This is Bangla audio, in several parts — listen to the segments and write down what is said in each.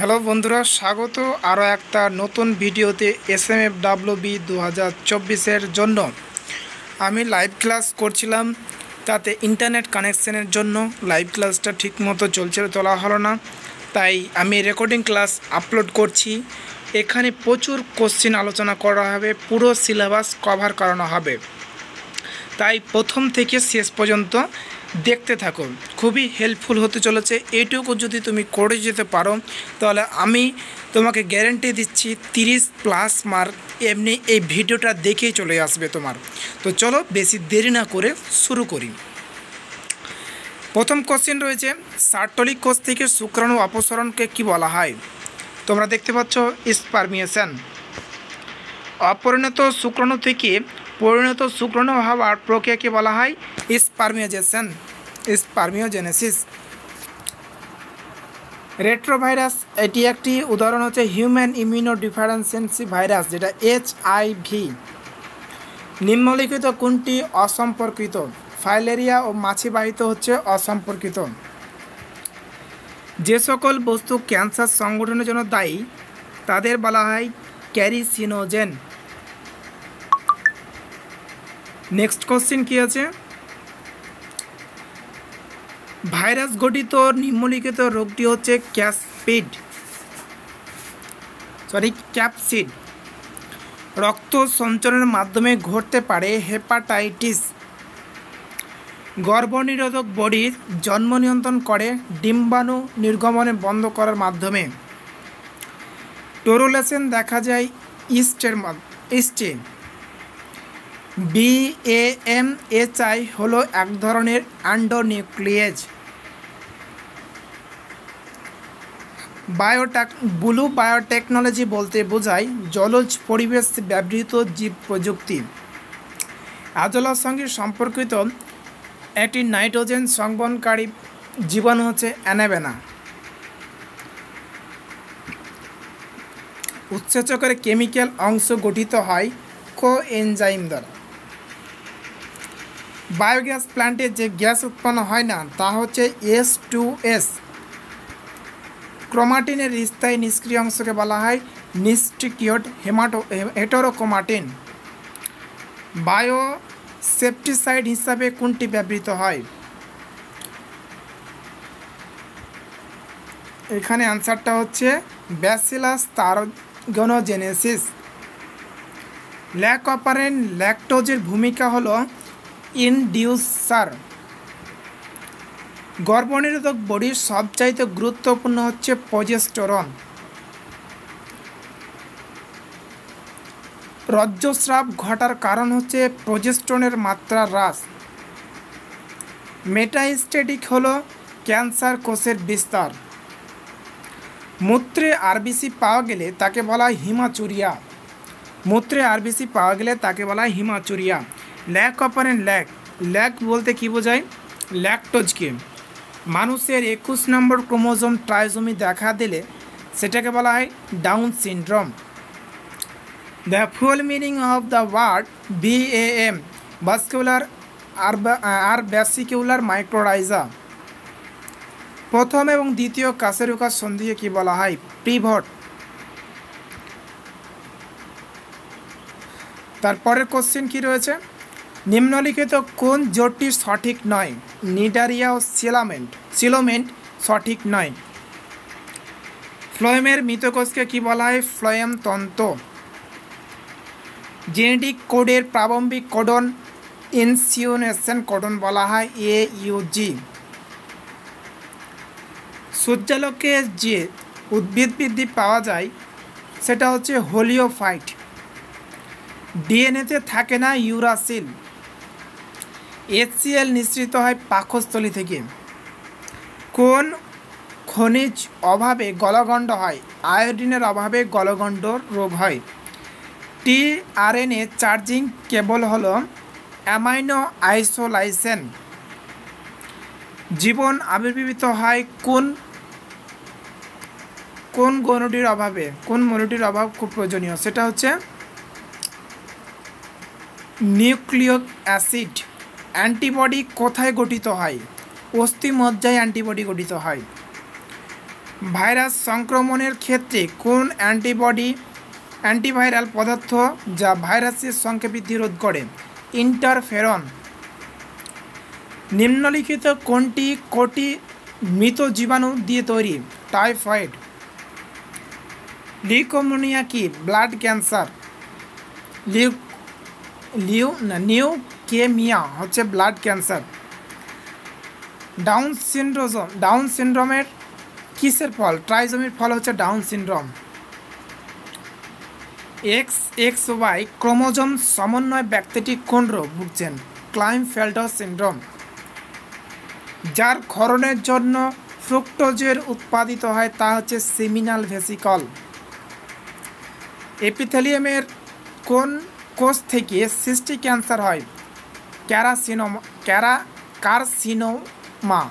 হ্যালো বন্ধুরা, স্বাগত আরও একটা নতুন ভিডিওতে। SMFWB 2024-এর জন্য আমি লাইভ ক্লাস করছিলাম, তাতে ইন্টারনেট কানেকশানের জন্য লাইভ ক্লাসটা ঠিকমতো তোলা হলো না, তাই আমি রেকর্ডিং ক্লাস আপলোড করছি। এখানে প্রচুর কোশ্চেন আলোচনা করা হবে, পুরো সিলেবাস কভার করানো হবে, তাই প্রথম থেকে শেষ পর্যন্ত দেখতে থাকো। খুবই হেল্পফুল হতে চলেছে। এইটুকু যদি তুমি করে যেতে পারো তাহলে আমি তোমাকে গ্যারেন্টি দিচ্ছি 30+ মার্ক এমনি এই ভিডিওটা দেখেই চলে আসবে তোমার। তো চলো বেশি দেরি না করে শুরু করি। প্রথম কোশ্চেন রয়েছে, সার্টলিক কোষ থেকে শুক্রাণু অপসরণকে কি বলা হয়? তোমরা দেখতে পাচ্ছ স্পারমিয়েশন। অপরিণত শুক্রাণু থেকে পরিণত শুক্রাণু হওয়ার প্রক্রিয়াকে বলা হয় স্পারমিওজেনেসিস। রেট্রোভাইরাস, এটি একটি উদাহরণ হচ্ছে হিউম্যান ইমিউনোডিফিসিয়েন্সি ভাইরাস, যেটা HIV। নিম্নলিখিত কোনটি অসম্পর্কিত? ফাইলেরিয়া ও মাছিবাহিত হচ্ছে অসম্পর্কিত। যে সকল বস্তু ক্যান্সার সংগঠনের জন্য দায়ী তাদের বলা হয় ক্যারিসিনোজেন। নেক্সট কোশ্চেন কি আছে? ভাইরাস গঠিত নিম্নলিখিত রোগটি হচ্ছে ক্যাপসিড। রক্ত সঞ্চালনের মাধ্যমে ঘটতে পারে হেপাটাইটিস। গর্ভনিরোধক বডির জন্ম নিয়ন্ত্রণ করে ডিম্বাণু নির্গমনে বন্ধ করার মাধ্যমে। টোরুলেশন দেখা যায় ইস্টে। BAMHI হলো এক ধরনের অ্যান্ডোনিউক্লিয়েজ। ব্লু বায়োটেকনোলজি বলতে বোঝায় জলজ পরিবেশ ব্যবহৃত জীব প্রযুক্তি। আজলার সঙ্গে সম্পর্কিত একটি নাইট্রোজেন সংবহনকারী জীবাণু হচ্ছে অ্যানাবেনা। উৎসেচকের কেমিক্যাল অংশ গঠিত হয় কোএনজাইম দ্বারা। বায়োগ্যাস প্ল্যান্টে যে গ্যাস উৎপন্ন হয় না তা হচ্ছে H2S। ক্রোমাটিনের স্থায়ী নিষ্ক্রিয় অংশকে বলা হয় নিস্টিকিওড হেটেরোক্রোমাটিন। বায়োসেপটিসাইড হিসাবে কোনটি ব্যবহৃত হয়? এখানে অ্যান্সারটা হচ্ছে ব্যাসিলাস থার্গোনোজেনেসিস। ল্যাক অপারেন্ট ল্যাকটোজের ভূমিকা হলো ইনডিউসার। গর্ভনিরোধক বডির সবচাইতে গুরুত্বপূর্ণ হচ্ছে প্রজেস্টেরন। রজ্জস্রাব ঘটার কারণ হচ্ছে প্রজেস্টেরনের মাত্রা হ্রাস। মেটাস্ট্যাটিক হলো ক্যান্সার কোষের বিস্তার। মূত্রে আরবিসি পাওয়া গেলে তাকে বলা হয় হিমাচুরিয়া। ল্যাক অপারেন্ট ল্যাক বলতে কি বোঝায়? ল্যাকটোজকে। মানুষের 21 নম্বর ক্রোমোজোম ট্রাইসোমি দেখা দিলে সেটাকে বলা হয় Down syndrome. The full meaning of the word BAM, vascular আর ভ্যাসিকিউলার মাইক্রোরাইজা। প্রথম এবং দ্বিতীয় কাসেরুকাস সন্ধিকে কি বলা হয়? পিভট। তারপরের কোশ্চেন কি রয়েছে? নিম্নলিখিত কোন জোটটি সঠিক নয়? নিডারিয়া ও সিলোমেন্ট সঠিক নয়। ফ্লোয়েমের মৃতকোষকে কি বলা হয়? ফ্লোয়েম তন্তু। জেনেটিক কোডের প্রারম্ভিক কোডন ইনসিউনেশন কোডন বলা হয় AUG। সূর্যালোকে যে উদ্ভিদ বৃদ্ধি পাওয়া যায় সেটা হচ্ছে হোলিওফাইট। ডিএনএতে থাকে না ইউরাসিল। HCl নিঃসৃত হয় পাকস্থলী থেকে। কোন খনিজ অভাবে গলগণ্ড হয়? আয়োডিনের অভাবে গলগণ্ড রোগ হয়। tRNA চার্জিং কেবল হলো অ্যামাইনো আইসোলাইসেন। জীবন আবির্ভূত হয় কোন গণটির অভাবে? কোন মৌলটির অভাব খুব প্রয়োজনীয়? সেটা হচ্ছে নিউক্লিক অ্যাসিড। অ্যান্টিবডি কোথায় গঠিত হয়? অস্থিমজ্জায় অ্যান্টিবডি গঠিত হয়। ভাইরাস সংক্রমণের ক্ষেত্রে কোন অ্যান্টিভাইরাল পদার্থ যা ভাইরাসের সংখ্যা বৃদ্ধি রোধ করে? ইন্টারফেরন। নিম্নলিখিত কোটি মৃত জীবাণু দিয়ে তৈরি? টাইফয়েড। লিউকোমোনিয়া কি? Blood cancer. নিউকেমিয়া হচ্ছে ব্লাড ক্যান্সার। ডাউন সিনড্রোমের কিসের ফল? ট্রাইজোমির ফল হচ্ছে ডাউন সিনড্রোম। XXY ক্রোমোজোম সমন্বয় ব্যক্তিটি কোন রোগ ভুগছেন? ক্লাইনফেল্টার সিনড্রোম। যার ক্ষরণের জন্য ফ্রুক্টোজের উৎপাদিত হয় তা হচ্ছে সেমিনাল ভেসিকল। এপিথেলিয়ামের কোন কোষ থেকে সিস্টিক ক্যান্সার হয়? কারসিনোমা।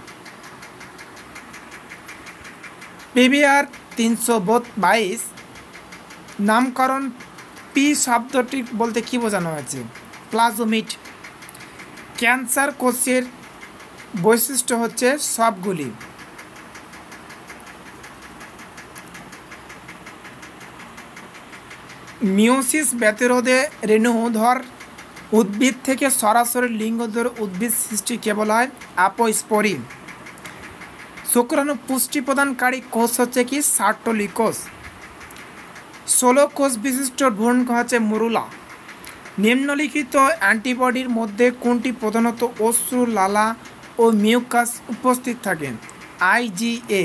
PBR 322 নামকরণ পি শব্দটি বলতে কি বোঝানো হয়েছে? প্লাজমিড। ক্যান্সার কোষের বৈশিষ্ট্য হচ্ছে সবগুলি। মিওসিস ব্যতিরোধে রেণুধর উদ্ভিদ থেকে সরাসরি লিঙ্গধর উদ্ভিদ সৃষ্টি কেবল হয় আপোস্পোরিন। শুক্রাণু পুষ্টি প্রদানকারী কোষ হচ্ছে কি? সার্টোলি কোষ। 16 কোষ বিশিষ্ট ভ্রূণ হচ্ছে মরুলা। নিম্নলিখিত অ্যান্টিবডির মধ্যে কোনটি প্রধানত অশ্রু, লালা ও মিউকাস উপস্থিত থাকে? IgA।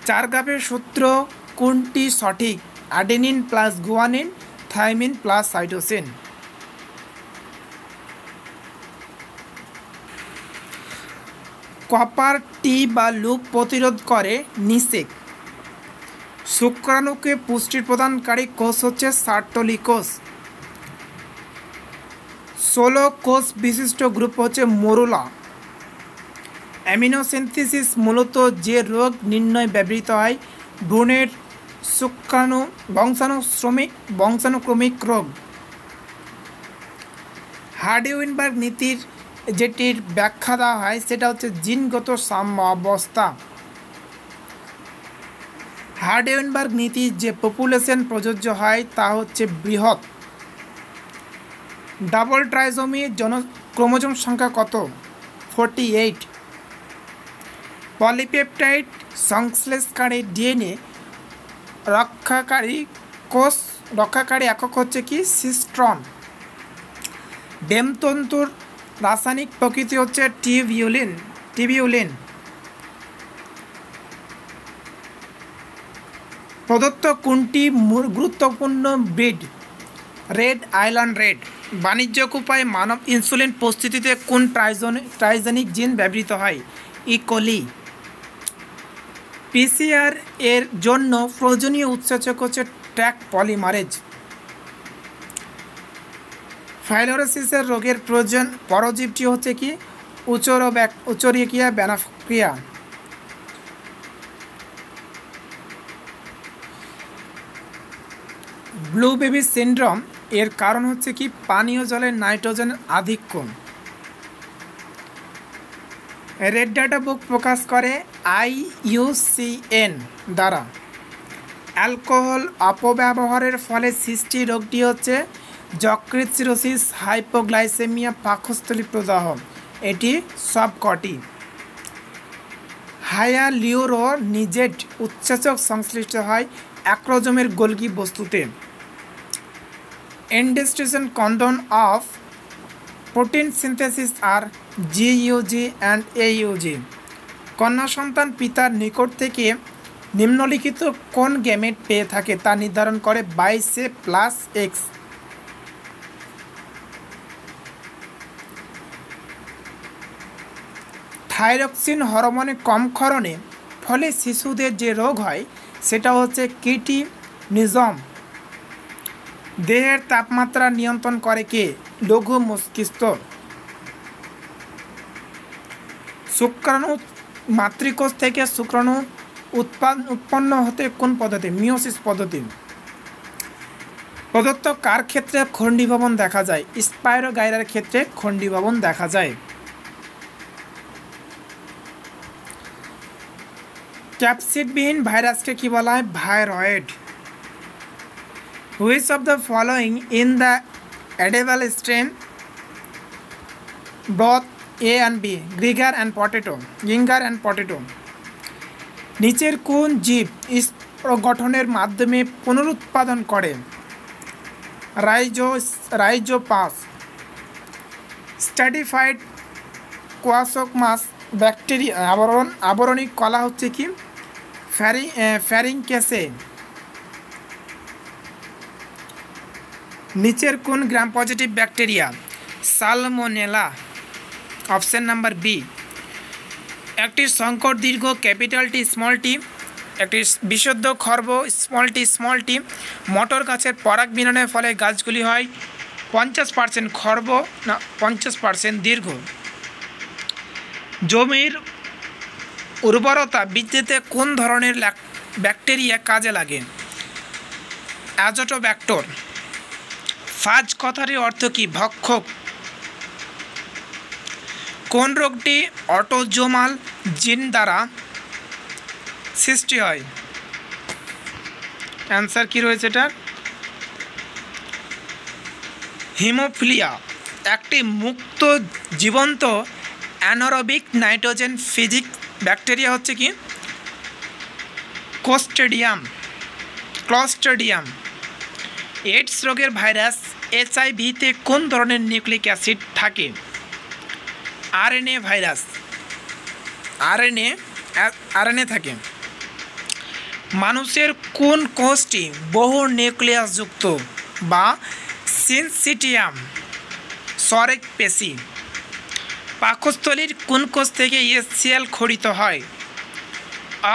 4 গ্রাফের সূত্র কোনটি সঠিক? Adenine plus guanine, thymine plus cytosine. Copper T বা লুপ প্রতিরোধ করে নিষেক। শুক্রাণুকে পুষ্টি প্রদানকারী কোষ হচ্ছে সার্টোলি কোষ। 16 কোষ বিশিষ্ট গ্রুপ হচ্ছে মরুলা। অ্যামিনোসিনথেসিস মূলত যে রোগ নির্ণয় ব্যবহৃত হয়? ভ্রূণের শুক্রাণু বংশানুক্রমিক রোগ। হার্ডি-উইনবার্গ নীতির যেটির ব্যাখ্যা দেওয়া হয় সেটা হচ্ছে জিনগত সাম্যাবস্থা। হার্ডি-উইনবার্গ নীতি যে পপুলেশন প্রযোজ্য হয় তা হচ্ছে বৃহৎ। ডাবল ট্রাইজোমি ক্রোমোজোম সংখ্যা কত? 48। পলিপেপটাইড সংশ্লেষকারী ডিএনএ রক্ষাকারী একক হচ্ছে কি? সিস্ট্রন। ডেমতন্তুর রাসায়নিক প্রকৃতি হচ্ছে টিবিউলিন। প্রদত্ত কোনটি গুরুত্বপূর্ণ ব্রিড? Red island red. বাণিজ্যিক উপায়ে মানব ইনসুলিন প্রস্তুতিতে কোন ট্রাইজেনিক জিন ব্যবহৃত হয়? ইকোলি। PCR এর জন্য প্রয়োজনীয় উৎসেচক হচ্ছে ট্র্যাক পলিমারেজ। ফাইলোরোসিসের রোগের পরজীবটি হচ্ছে কি? উচরিকিয়া ব্যানাক্রিয়া। ব্লু বেবি সিনড্রোম এর কারণ হচ্ছে কি? পানীয় জলের নাইট্রোজেনের আধিক্য। রেড ডাটা বুক প্রকাশ করে IUCN দ্বারা। অ্যালকোহল অপব্যবহারের ফলে সৃষ্টি রোগটি হচ্ছে যকৃৎ সিরোসিস, হাইপোগ্লাইসেমিয়া, পাকস্থলী প্রদাহ। এটি সবকটি। হায়ালুরোনিজেড উৎসেচক সংশ্লিষ্ট হয় অ্যাক্রোজোমের গোলগি বস্তুতে। এন্ডোস্টেশন কন্ডন অফ প্রোটিন সিনথেসিস আর GUG অ্যান্ড AUG। কন্যা সন্তান পিতার নিকট থেকে নিম্নলিখিত কোন গ্যামেট পেয়ে থাকে তা নির্ধারণ করে 22A+X। থাইরক্সিন হরমোনে কম ক্ষরণে ফলে শিশুদের যে রোগ হয় সেটা হচ্ছে কিটিনিজম। দেহের তাপমাত্রা নিয়ন্ত্রণ করে কে? লঘু মস্তিষ্ক। শুক্রাণু মাতৃকোষ থেকে শুক্রাণু উৎপন্ন হতে কোন পদ্ধতি? মিওসিস পদ্ধতি। প্রদত্ত কার ক্ষেত্রে খণ্ডীভবন দেখা যায়? স্পাইরোগাইরার ক্ষেত্রে খণ্ডীভবন দেখা যায়। ক্যাপসিডবিহীন ভাইরাসকে কি বলা হয়? Viroid. Which of the following in the edible strain both A and B? Ginger and potato. নিচের কোন জীব গঠনের মাধ্যমে পুনরুৎপাদন করে? রাইজোপাস। স্ট্র্যাটিফাইড কোয়াসকমাস ব্যাকটেরিয়া আবরণী কলা হচ্ছে কি? ফ্যারিংকেসে। নিচের কোন gram positive bacteria? Salmonella. Option number B. একটি সংকট দীর্ঘ ক্যাপিটাল টি স্মল টি, একটি বিশুদ্ধ খর্ব স্মল টি। মটর গাছের পরাগ মিলনের ফলে গাছগুলি হয় 50% খর্ব না 50% দীর্ঘ। জমির উর্বরতা বৃদ্ধিতে কোন ধরনের ব্যাকটেরিয়া কাজে লাগে? অ্যাজোটোব্যাক্টর। ফাজ কথাটির অর্থ কি? ভক্ষক। কোন রোগটি অটোজোমাল জিন দ্বারা সৃষ্টি হয়? অ্যান্সার কি রয়েছে এটার? হিমোফিলিয়া। একটি মুক্ত জীবন্ত অ্যানারোবিক নাইট্রোজেন ফিজিক ব্যাকটেরিয়া হচ্ছে কি? ক্লস্ট্রিডিয়াম। এইডস রোগের ভাইরাস HIV-তে কোন ধরনের নিউক্লিক অ্যাসিড থাকে? RNA virus. RNA থাকে। মানুষের কোন কোষটি বহু নিউক্লিয়াসযুক্ত বা সিনসিটিয়াম সরেক পেশি? পাকস্থলীর কোন কোষ থেকে HCl খরিত হয়?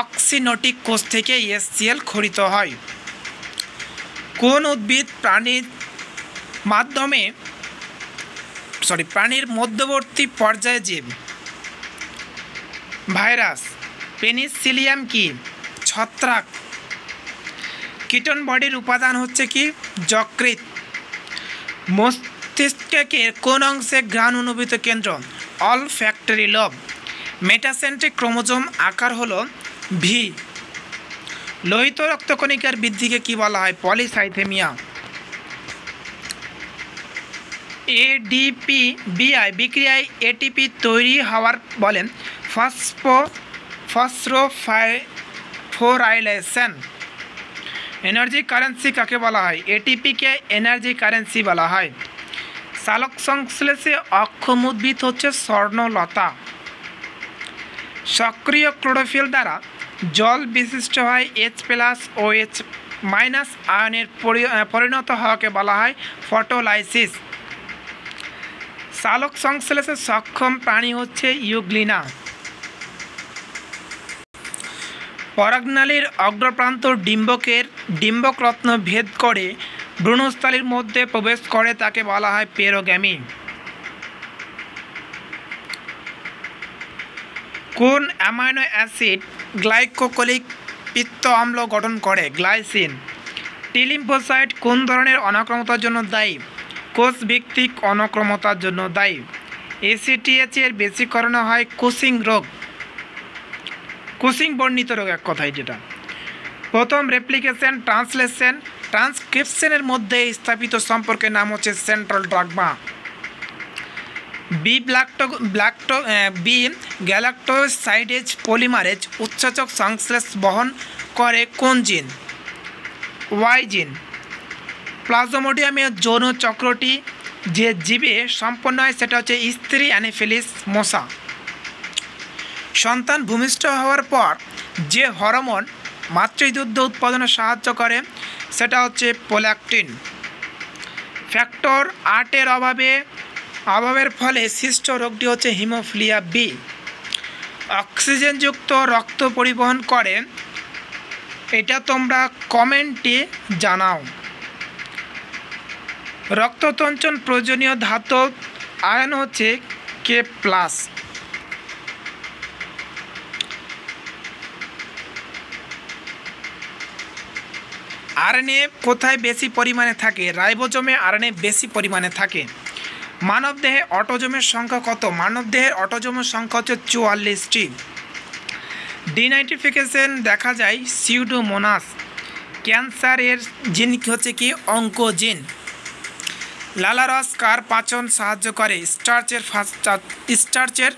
অক্সিনোটিক কোষ থেকে HCl খরিত হয়। কোন উদ্ভিদ প্রাণীর মধ্যবর্তী পর্যায়ে জীব? ভাইরাস। পেনিসিলিয়াম কি? ছত্রাক। কিটন বডির উপাদান হচ্ছে কি? যকৃৎ। মস্তিষ্কের কোন অংশে ঘ্রাণ অনুভূত কেন্দ্র? Olfactory lobe. মেটাসেন্ট্রিক ক্রোমোজোম আকার হলো ভি। লোহিত রক্তকণিকার বৃদ্ধিকে কি বলা হয়? পলিসাইথেমিয়া। ADP-BI বিক্রিয়ায় ATP তৈরি হওয়ার বলেন ফসফোরাইলেশন। এনার্জি কারেন্সি কাকে বলা হয়? ATP-কে এনার্জি কারেন্সি বলা হয়। সালোক সংশ্লেষে অক্ষম উদ্ভিদ হচ্ছে স্বর্ণলতা। সক্রিয় ক্লোরোফিল দ্বারা জল বিশিষ্ট হয় H+OH- আয়নের পরিণত হওয়াকে বলা হয় ফটোলাইসিস। সালোক সংশ্লেষে সক্ষম প্রাণী হচ্ছে ইউগ্লিনা। পরাগনালীর অগ্রপ্রান্ত ডিম্বক রত্ন ভেদ করে ভ্রূণস্থলীর মধ্যে প্রবেশ করে তাকে বলা হয় পেরোগ্যামি। কোন অ্যামাইনো অ্যাসিড গ্লাইকোলিক পিত্ত অম্ল গঠন করে? গ্লাইসিন। টি লিম্ফোসাইট কোন ধরনের অনাক্রমতার জন্য দায়ী? কোষ ভিত্তিক অনাক্রমতার জন্য দায়ী। ACTH এর বেশিকরণে হয় কুসিং রোগ। কুসিং বর্ণিত রোগ এক কথায় যেটা। প্রথম রেপ্লিকেশন ট্রান্সক্রিপশনের মধ্যে স্থাপিত সম্পর্কের নাম হচ্ছে সেন্ট্রাল ড্রাগমা। বি গ্যালাক্টোসাইডেজ পলিমারেজ উৎসেচক সংশ্লেষ বহন করে কোন জিন? Y জিন। প্লাজমোডিয়ামের যৌন চক্রটি যে জীবে সম্পন্ন হয় সেটা হচ্ছে স্ত্রী অ্যানোফিলিস মশা। সন্তান ভূমিষ্ঠ হওয়ার পর যে হরমোন মাতৃদুগ্ধ উৎপাদনে সাহায্য করে সেটা হচ্ছে প্রোল্যাকটিন। ফ্যাক্টর 8 অভাবের ফলে সৃষ্ট রোগটি হচ্ছে হিমোফিলিয়া বি। অক্সিজেনযুক্ত রক্ত পরিবহন করে, এটা তোমরা কমেন্টে জানাও। রক্ততঞ্চন প্রয়োজনীয় ধাতু আয়ন হচ্ছে K+। RNA কোথায় বেশি পরিমাণে থাকে? রাইবোজোমে RNA বেশি পরিমাণে থাকে। মানবদেহে অটোজোমের সংখ্যা কত? মানবদেহের অটোজোমের সংখ্যা হচ্ছে 44টি। ডিনাইট্রিফিকেশন দেখা যায় সিউডোমোনাস। ক্যান্সারের জিন হচ্ছে কি অঙ্কোজিন। লালারস কার পাচন সাহায্য করে? স্টার্চের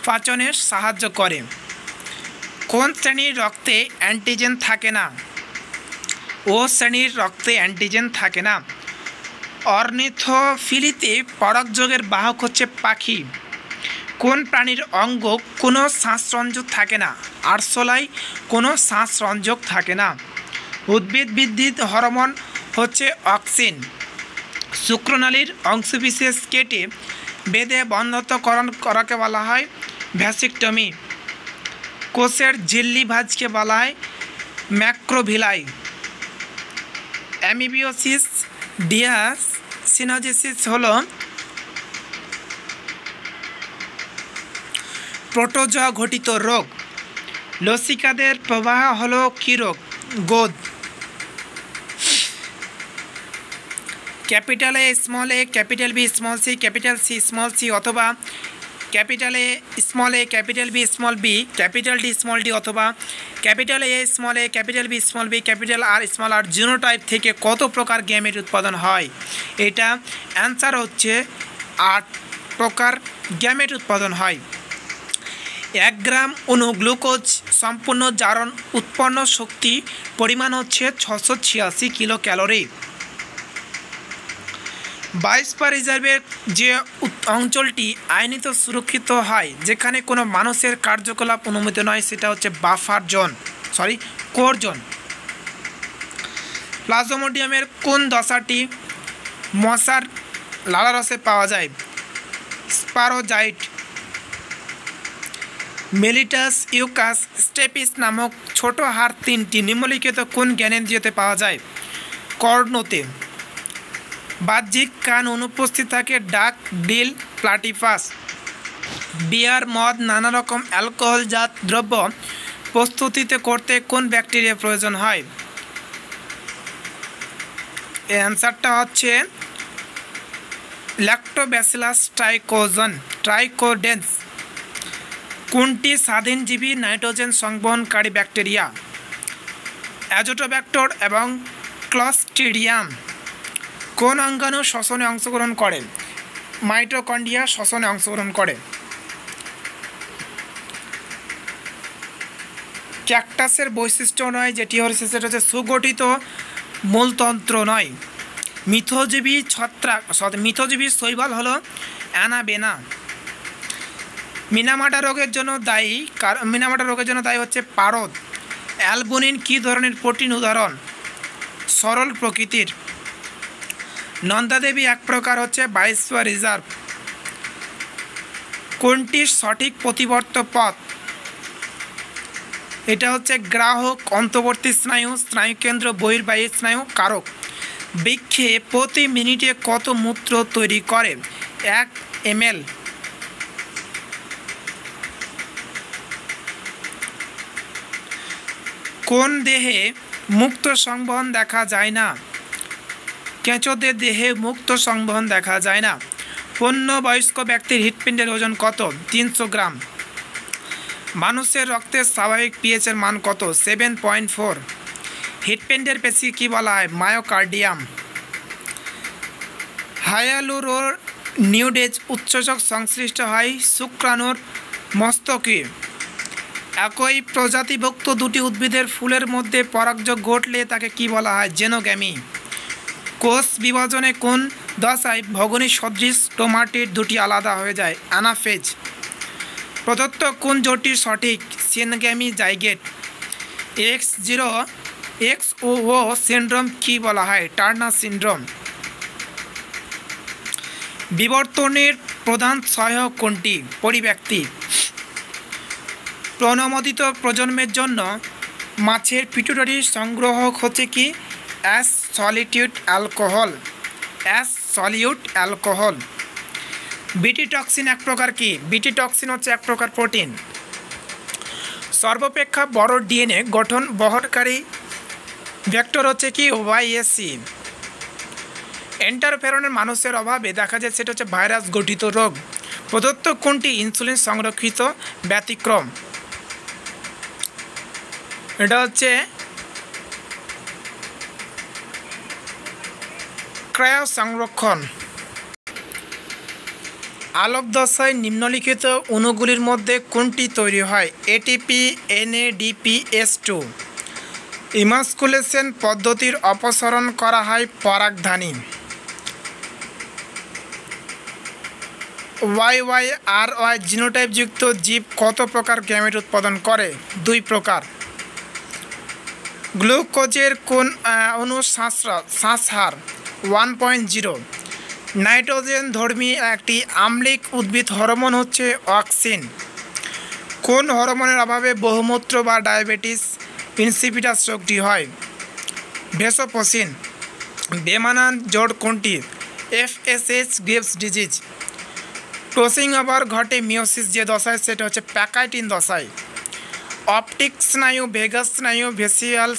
পাচনে সাহায্য করে। কোন শ্রেণীর রক্তে অ্যান্টিজেন থাকে না? ও শ্রেণীর রক্তে অ্যান্টিজেন থাকে না। অর্নিথোফিলিতে পরাগযোগের বাহক হচ্ছে পাখি। কোন প্রাণীর অঙ্গ কোনো শ্বাসরঞ্জক থাকে না? আরশোলায় কোনো শ্বাসরঞ্জক থাকে না। উদ্ভিদ বৃদ্ধি হরমোন হচ্ছে অক্সিন। শুক্রনালীর অংশবিশেষ কেটে বেঁধে বন্ধত্বকরণ করাকে বলা হয় ভ্যাসিকটমি। কোষের ঝিল্লি ভাঁজকে বলা হয় ম্যাক্রোভিলাই। অ্যামিবিওসিস ডিয়াসিনোজেসিস হল প্রোটোজোয়া ঘটিত রোগ। লসিকাদের প্রবাহ হলো কী রোগ? গোদ। Capital A small a, capital B small c, capital C small c, অথবা capital A small a, capital B small b, capital D small d, অথবা capital A small a, capital B small b, capital R small r genotype থেকে কত প্রকার গ্যামেট উৎপাদন হয়? এটা অ্যান্সার হচ্ছে 8 প্রকার গ্যামেট উৎপাদন হয়। 1 গ্রাম অণু গ্লুকোজ সম্পূর্ণ জারণ উৎপন্ন শক্তি পরিমাণ হচ্ছে 686 কিলো ক্যালোরি। বায়োস্ফিয়ার রিজার্ভের যে অঞ্চলটি আইনত সুরক্ষিত হয়, যেখানে কোনো মানুষের কার্যকলাপ অনুমতি নয়, সেটা হচ্ছে বাফার জোন, কোর জোন। প্লাজমোডিয়ামের কোন দশাটি মশার লালারসে পাওয়া যায়? স্পারোজাইট। মেলিটাস, ইউকাস, স্টেপিস নামক ছোট হাড় 3টি নিম্নলিখিত কোন জ্ঞানেন্দ্রিয়তে পাওয়া যায়? কর্ণতে। বাহ্যিক কান অনুপস্থিত থাকে ডাক ডিল প্লাটিপাস। বিয়ার, মদ, নানা রকম অ্যালকোহলজাত দ্রব্য প্রস্তুতিতে করতে কোন ব্যাকটেরিয়া প্রয়োজন হয়? এই অ্যান্সারটা হচ্ছে ল্যাক্টোব্যাসিলাস ট্রাইকোডেন্স। কোনটি স্বাধীনজীবী নাইট্রোজেন সংবহনকারী ব্যাকটেরিয়া? অ্যাজোটোব্যাক্টর এবং ক্লস্ট্রিডিয়াম। কোন অঙ্গাণু শ্বসনে অংশগ্রহণ করে? মাইটোকন্ড্রিয়া শ্বসনে অংশগ্রহণ করে। ক্যাকটাসের বৈশিষ্ট্য নয় যেটি হচ্ছে সেটা হচ্ছে সুগঠিত মূলতন্ত্র নয়। মিথজীবী শৈবাল হলো অ্যানাবেনা। মিনামাটা রোগের জন্য দায়ী হচ্ছে পারদ। অ্যালবুমিন কী ধরনের প্রোটিন উদাহরণ? সরল প্রকৃতির। নন্দাদেবী এক প্রকার হচ্ছে বায়োস্ফিয়ার রিজার্ভ। কোনটি সঠিক প্রতিবর্ত পথ? এটা হচ্ছে গ্রাহক, অন্তর্বর্তী স্নায়ু, স্নায়ুকেন্দ্র, বহির্বাহী স্নায়ু, কারক। বৃক্ষে প্রতি মিনিটে কত মূত্র তৈরি করে? 1 ml। কোন দেহে মুক্ত সংবহন দেখা যায় না? কেঁচোদের দেহে মুক্ত সংবহন দেখা যায় না। পূর্ণবয়স্ক ব্যক্তির হৃৎপিণ্ডের ওজন কত? 300 গ্রাম। মানুষের রক্তের স্বাভাবিক পিএইচের মান কত? 7.4। হৃৎপিণ্ডের পেশি কী বলা হয়? মায়োকার্ডিয়াম। হায়ালুরোনিডেজ উৎসেচক সংশ্লিষ্ট হয় শুক্রাণুর মস্তকে। একই প্রজাতিভুক্ত দুটি উদ্ভিদের ফুলের মধ্যে পরাগযোগ ঘটলে তাকে কি বলা হয়? জেনোগ্যামি। কোষ বিভাজনে কোন দশায় ভগিনী সদৃশ ক্রোমাটিড দুটি আলাদা হয়ে যায়? অ্যানাফেজ। প্রদত্ত কোন জোটটি সঠিক? সিনগ্যামি জাইগেট। XO সিন্ড্রোম কি বলা হয়? Turner syndrome. বিবর্তনের প্রধান সহায়ক কোনটি? পরিব্যক্তি। প্রণোদিত প্রজন্মের জন্য মাছের পিটুটারি সংগ্রাহক হচ্ছে কি? Solute alcohol. বিটি টক্সিন এক প্রকার কি? বিটি টক্সিন হচ্ছে এক প্রকার প্রোটিন। সর্বাপেক্ষা বড় ডিএনএ গঠন বহনকারী ভেক্টর হচ্ছে কি? YAC। এন্টারফেরনের মানুষের অভাবে দেখা যায় সেটা হচ্ছে ভাইরাস গঠিত রোগ। প্রদত্ত কোনটি ইনসুলিন সংরক্ষিত ব্যতিক্রম? এটা হচ্ছে ক্রায়ো সংরক্ষণ। আলোক দশায় নিম্নলিখিত অণুগুলির মধ্যে কোনটি তৈরি হয়? ATP, NADPH2। ইমাস্কুলেশন পদ্ধতির অপসারণ করা হয় পরাগধানী। YYRY জিনোটাইপযুক্ত জীব কত প্রকার গ্যামেট উৎপাদন করে? 2 প্রকার। গ্লুকোজের কোন অণু শ্বাসহার 1.0। নাইট্রোজেন ধর্মী একটি আম্লিক উদ্ভিদ হরমোন হচ্ছে অক্সিন। কোন হরমোনের অভাবে বহুমূত্র বা ডায়াবেটিস ইনসিপিটাস রোগটি হয়? ভেসোপসিন। বেমানান জোড় কোনটি? FSH Greaves disease. Crossing over ঘটে মিওসিস যে দশায়, সেটা হচ্ছে প্যাকাইটিন দশায়। অপটিক স্নায়ু, ভেগাস স্নায়ু, ভেসিয়াল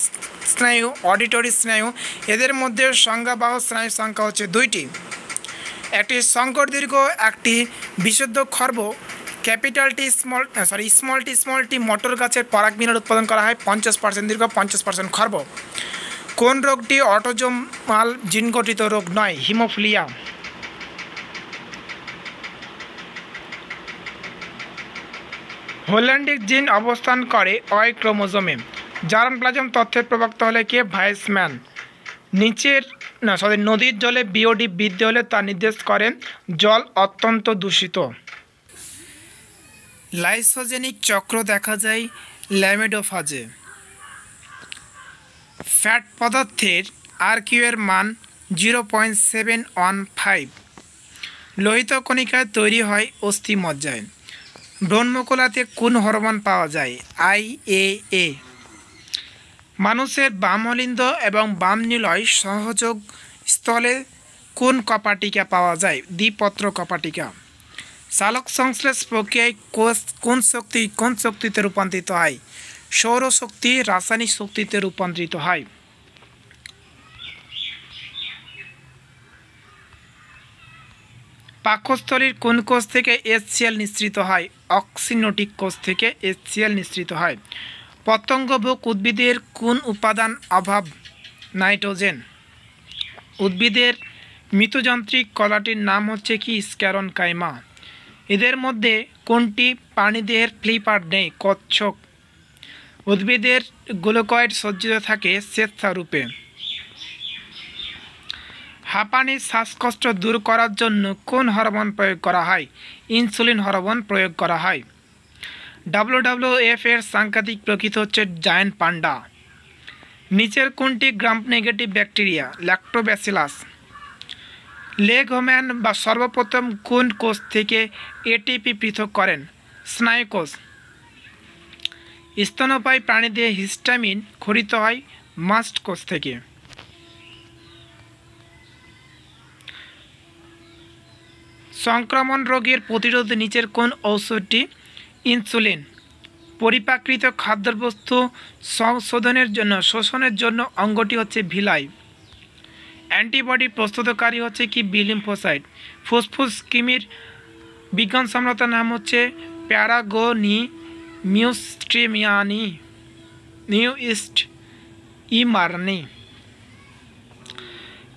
স্নায়ু, অডিটরি স্নায়ু, এদের মধ্যে সংজ্ঞাবাহ স্নায়ুর সংখ্যা হচ্ছে 2টি। একটি সংকর দীর্ঘ একটি বিশুদ্ধ খর্ব স্মল টি মটর গাছের পরাগমিলন উৎপাদন করা হয় 50% দীর্ঘ 50% খর্ব। কোন রোগটি অটোজোমাল জিনগঠিত রোগ নয়? হিমোফিলিয়া। হোল্যান্ডিক জিন অবস্থান করে Y ক্রোমোজোমে। জার্মপ্লাজম তথ্যের প্রবক্তা হলে কে? ভাইসম্যান। নদীর জলে BOD বৃদ্ধি হলে তা নির্দেশ করে জল অত্যন্ত দূষিত। লাইসোজেনিক চক্র দেখা যায় ল্যামেডোফাজে। ফ্যাট পদার্থের RQ এর মান 0.715। লোহিত কণিকায় তৈরি হয় অস্থিমজ্জায়। ব্রহ্মকলাতে কোন হরমোন পাওয়া যায়? IAA। মানুষের বামলিঙ্গ এবং বামনিলয় সহযোগ স্থলে কোন কপাটিকা পাওয়া যায়? দ্বিপত্র কপাটিকা। চালক সংশ্লেষ প্রক্রিয়ায় কোন শক্তিতে রূপান্তরিত হয়? সৌরশক্তি রাসায়নিক শক্তিতে রূপান্তরিত হয়। পাকস্থলীর কোন কোষ থেকে HCl নিঃসৃত হয়? অক্সিনোটিক কোষ থেকে HCl নিঃসৃত হয়। পতঙ্গভোক উদ্ভিদের কোন উপাদান অভাব? নাইট্রোজেন। উদ্ভিদের মৃতযান্ত্রিক কলাটির নাম হচ্ছে কি? স্ক্যারনকাইমা। এদের মধ্যে কোনটি প্রাণীদেহের ফ্লিপার নেই? কচ্ছপ। উদ্ভিদের গ্লুকয়েড সজ্জিত থাকে স্বেচ্ছারূপে। হাঁপানি শ্বাসকষ্ট দূর করার জন্য কোন হরমোন প্রয়োগ করা হয়? ইনসুলিন হরমোন প্রয়োগ করা হয়। WWF এর সাংঘাতিক প্রকৃতি হচ্ছে জায়ান্ট পান্ডা। নিচের কোনটি গ্রাম নেগেটিভ ব্যাকটেরিয়া? ল্যাক্টোব্যাসিলাস। লেগম্যান বা সর্বপ্রথম কোন কোষ থেকে ATP পৃথক করেন? স্নায়ুকোষ। স্তন্যপায়ী প্রাণীদের হিস্টামিন খরিত হয় মাস্ট কোষ থেকে। সংক্রমণ রোগের প্রতিরোধে নিচের কোন ঔষধটি? ইনসুলিন। পরিপাকৃত খাদ্যবস্তু শোষণের জন্য অঙ্গটি হচ্ছে ভিলাই। অ্যান্টিবডি প্রস্তুতকারী হচ্ছে কি? B lymphocyte. ফুসফুস কৃমির বিজ্ঞানসম্মত নাম হচ্ছে প্যারাগোনিউস্টিমানি।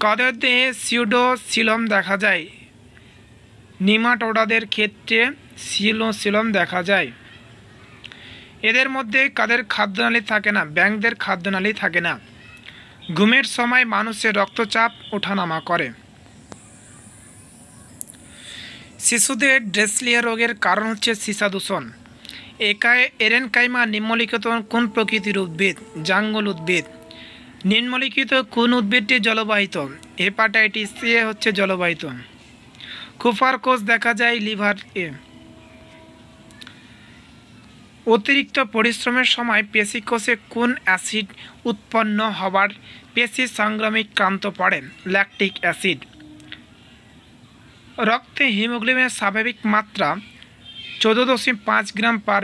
কাদের দেহে সিউডোসিলম দেখা যায়? নিমাটোডাদের ক্ষেত্রে সিলোসিলম দেখা যায়। এদের মধ্যে কাদের খাদ্যনালী থাকে না? ব্যাঙদের খাদ্যনালী থাকে না। ঘুমের সময় মানুষের রক্তচাপ ওঠানামা করে। শিশুদের ড্রেসলিয়া রোগের কারণ হচ্ছে সীসা দূষণ। এরেনকাইমা নিম্নলিখিত কোন প্রকৃতির উদ্ভিদ? জাঙ্গল উদ্ভিদ। নিম্নলিখিত কোন উদ্ভিদটি জলবাহিত? হেপাটাইটিস A হচ্ছে জলবাহিত। কুফার কোষ দেখা যায় লিভারে। অতিরিক্ত পরিশ্রমের সময় পেশিকোষে কোন অ্যাসিড উৎপন্ন হবার পেশি সংক্রামিক ক্রান্ত পড়ে? Lactic acid. রক্তে হিমোগ্লোবিনের স্বাভাবিক মাত্রা 14.5 গ্রাম পার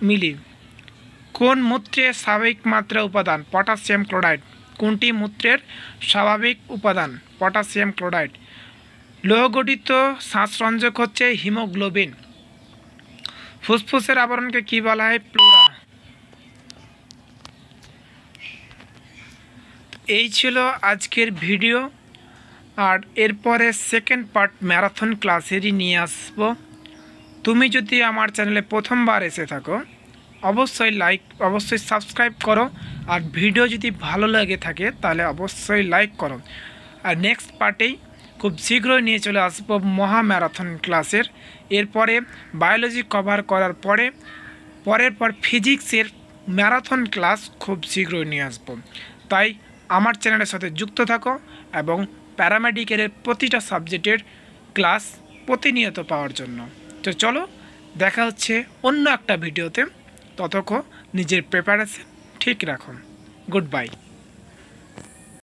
মিলি। কোন মূত্রের স্বাভাবিক মাত্রা উপাদান? Potassium chloride. কোনটি মূত্রের স্বাভাবিক উপাদান? Potassium chloride. লৌহগঠিত শ্বাসরঞ্জক হচ্ছে হিমোগ্লোবিন। ফুসফুসের আবরণকে কি বলা হয়? প্লোরা। এই ছিল আজকের ভিডিও। আর এরপরে সেকেন্ড পার্ট ম্যারাথন ক্লাসেরই নিয়ে আসবো। তুমি যদি আমার চ্যানেলে প্রথমবার এসে থাকো অবশ্যই সাবস্ক্রাইব করো। আর ভিডিও যদি ভালো লাগে থাকে তাহলে অবশ্যই লাইক করো। আর নেক্সট পার্টেই খুব শীঘ্রই নিয়ে চলে আসবো মহা ম্যারাথন ক্লাসের। এরপরে বায়োলজি কভার করার পরের ফিজিক্সের ম্যারাথন ক্লাস খুব শীঘ্রই নিয়ে আসবো। তাই আমার চ্যানেলের সাথে যুক্ত থাকো এবং প্যারামেডিকেলের প্রতিটা সাবজেক্টের ক্লাস প্রতিনিয়ত পাওয়ার জন্য। তো চলো, দেখা হচ্ছে অন্য একটা ভিডিওতে। ততক্ষণ নিজের প্রিপারেশন ঠিক রাখুন। Good bye.